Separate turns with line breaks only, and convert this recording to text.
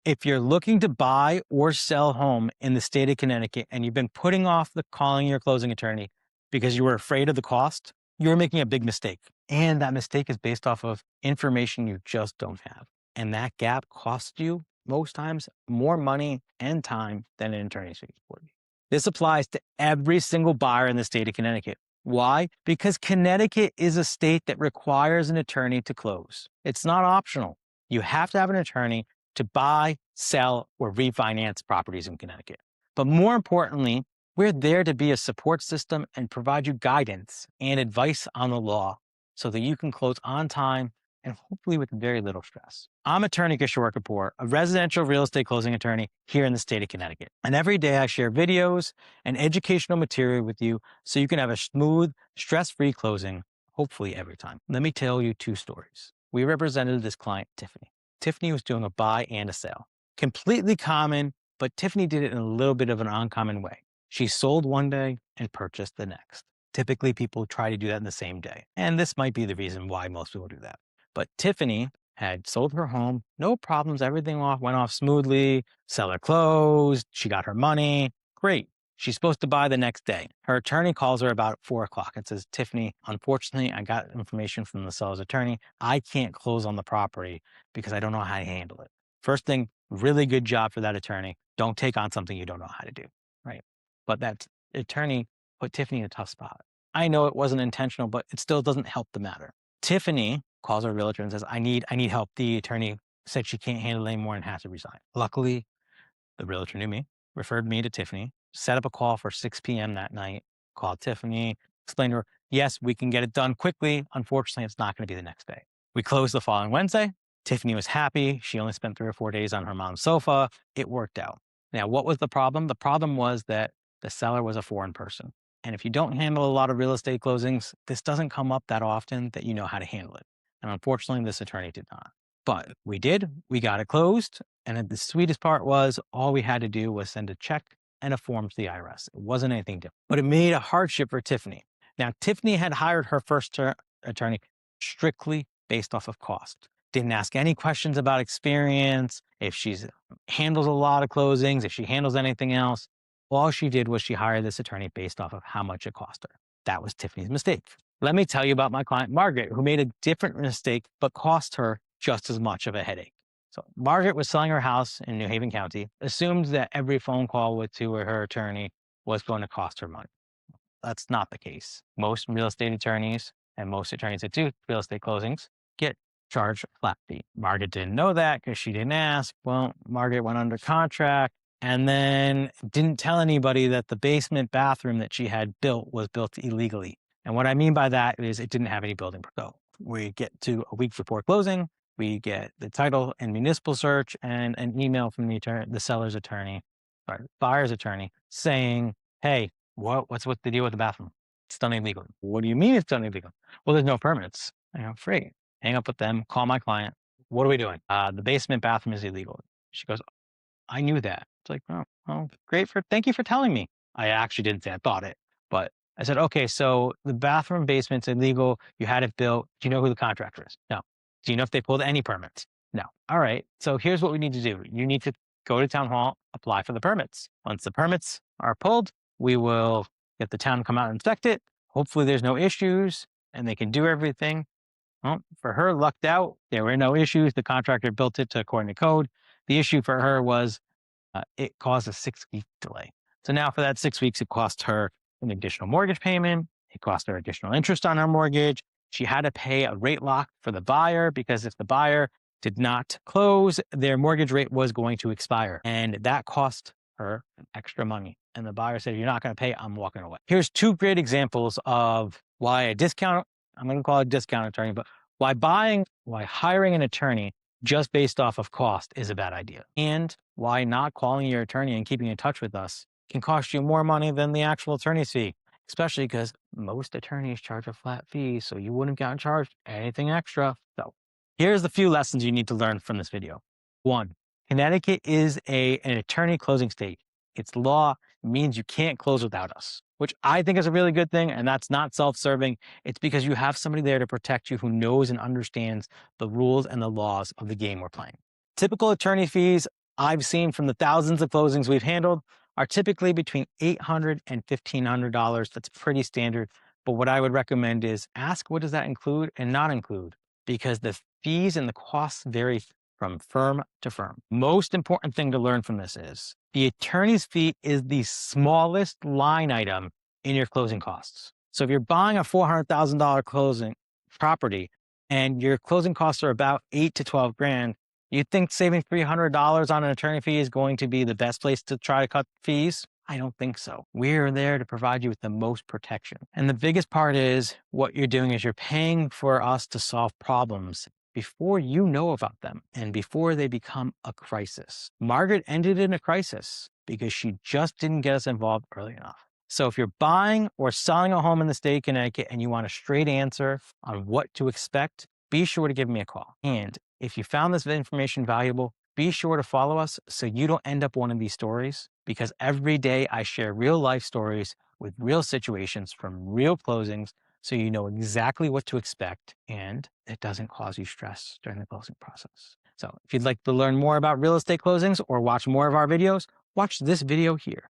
If you're looking to buy or sell a home in the state of Connecticut and you've been putting off the calling your closing attorney because you were afraid of the cost, you're making a big mistake. And that mistake is based off of information you just don't have. And that gap costs you most times more money and time than an attorney's fee would be. This applies to every single buyer in the state of Connecticut. Why? Because Connecticut is a state that requires an attorney to close. It's not optional. You have to have an attorney to buy, sell, or refinance properties in Connecticut. But more importantly, we're there to be a support system and provide you guidance and advice on the law so that you can close on time and hopefully with very little stress. I'm attorney Kishore Kapoor, a residential real estate closing attorney here in the state of Connecticut. And every day I share videos and educational material with you so you can have a smooth, stress-free closing, hopefully every time. Let me tell you 2 stories. We represented this client, Tiffany. Tiffany was doing a buy and a sale. Completely common, but Tiffany did it in a little bit of an uncommon way. She sold one day and purchased the next. Typically, people try to do that in the same day. And this might be the reason why most people do that. But Tiffany had sold her home, no problems, everything went off smoothly, seller closed, she got her money, great. She's supposed to buy the next day. Her attorney calls her about 4 o'clock and says, Tiffany, unfortunately, I got information from the seller's attorney. I can't close on the property because I don't know how to handle it. First thing, really good job for that attorney. Don't take on something you don't know how to do, right? But that attorney put Tiffany in a tough spot. I know it wasn't intentional, but it still doesn't help the matter. Tiffany calls her realtor and says, I need help. The attorney said she can't handle it anymore and has to resign. Luckily, the realtor knew me, referred me to Tiffany, set up a call for 6 p.m. that night, called Tiffany, explained to her, yes, we can get it done quickly. Unfortunately, it's not going to be the next day. We closed the following Wednesday. Tiffany was happy. She only spent 3 or 4 days on her mom's sofa. It worked out. Now, what was the problem? The problem was that the seller was a foreign person. And if you don't handle a lot of real estate closings, this doesn't come up that often that you know how to handle it. And unfortunately, this attorney did not. But we did. We got it closed. And the sweetest part was all we had to do was send a check and a form to the IRS. It wasn't anything different. But it made a hardship for Tiffany. Now, Tiffany had hired her first attorney strictly based off of cost. Didn't ask any questions about experience, if she handles a lot of closings, if she handles anything else. All she did was she hired this attorney based off of how much it cost her. That was Tiffany's mistake. Let me tell you about my client, Margaret, who made a different mistake, but cost her just as much of a headache. So Margaret was selling her house in New Haven County, assumed that every phone call to her attorney was going to cost her money. That's not the case. Most real estate attorneys and most attorneys that do real estate closings get charged a flat fee. Margaret didn't know that because she didn't ask. Well, Margaret went under contract and then didn't tell anybody that the basement bathroom that she had built was built illegally. And what I mean by that is it didn't have any building permit. So we get to a week before closing, we get the title and municipal search and an email from the seller's attorney, or buyer's attorney, saying, hey, what's with the deal with the bathroom? It's done illegal. What do you mean it's done illegal? Well, there's no permits. Free. Hang up with them, call my client. What are we doing? The basement bathroom is illegal. She goes, I knew that. It's like, oh, great. Thank you for telling me. I actually didn't say I thought it, but I said, okay, so the bathroom basement's illegal. You had it built. Do you know who the contractor is? No. Do you know if they pulled any permits? No. All right. So here's what we need to do. You need to go to town hall, apply for the permits. Once the permits are pulled, we will get the town to come out and inspect it. Hopefully there's no issues and they can do everything. Well, for her, lucked out. There were no issues. The contractor built it according to code. The issue for her was it caused a 6-week delay. So now for that 6 weeks, it cost her an additional mortgage payment. It cost her additional interest on her mortgage. She had to pay a rate lock for the buyer because if the buyer did not close, their mortgage rate was going to expire. And that cost her extra money. And the buyer said, you're not going to pay, I'm walking away. Here's 2 great examples of why a discount, I'm going to call it a discount attorney, but why hiring an attorney just based off of cost is a bad idea. And why not calling your attorney and keeping in touch with us can cost you more money than the actual attorney's fee, especially because most attorneys charge a flat fee, so you wouldn't have gotten charged anything extra. So here's the few lessons you need to learn from this video. 1, Connecticut is an attorney closing state. It's law. It means you can't close without us, which I think is a really good thing. And that's not self-serving. It's because you have somebody there to protect you who knows and understands the rules and the laws of the game we're playing. Typical attorney fees I've seen from the thousands of closings we've handled are typically between $800 and $1,500. That's pretty standard. But what I would recommend is ask, what does that include and not include? Because the fees and the costs vary from firm to firm. Most important thing to learn from this is the attorney's fee is the smallest line item in your closing costs. So if you're buying a $400,000 closing property and your closing costs are about 8 to 12 grand, you think saving $300 on an attorney fee is going to be the best place to try to cut fees? I don't think so. We're there to provide you with the most protection. And the biggest part is what you're doing is you're paying for us to solve problems before you know about them and before they become a crisis. Margaret ended in a crisis because she just didn't get us involved early enough. So if you're buying or selling a home in the state of Connecticut and you want a straight answer on what to expect, be sure to give me a call. And if you found this information valuable, be sure to follow us so you don't end up one of these stories, because every day I share real life stories with real situations from real closings so you know exactly what to expect and it doesn't cause you stress during the closing process. So if you'd like to learn more about real estate closings or watch more of our videos, watch this video here.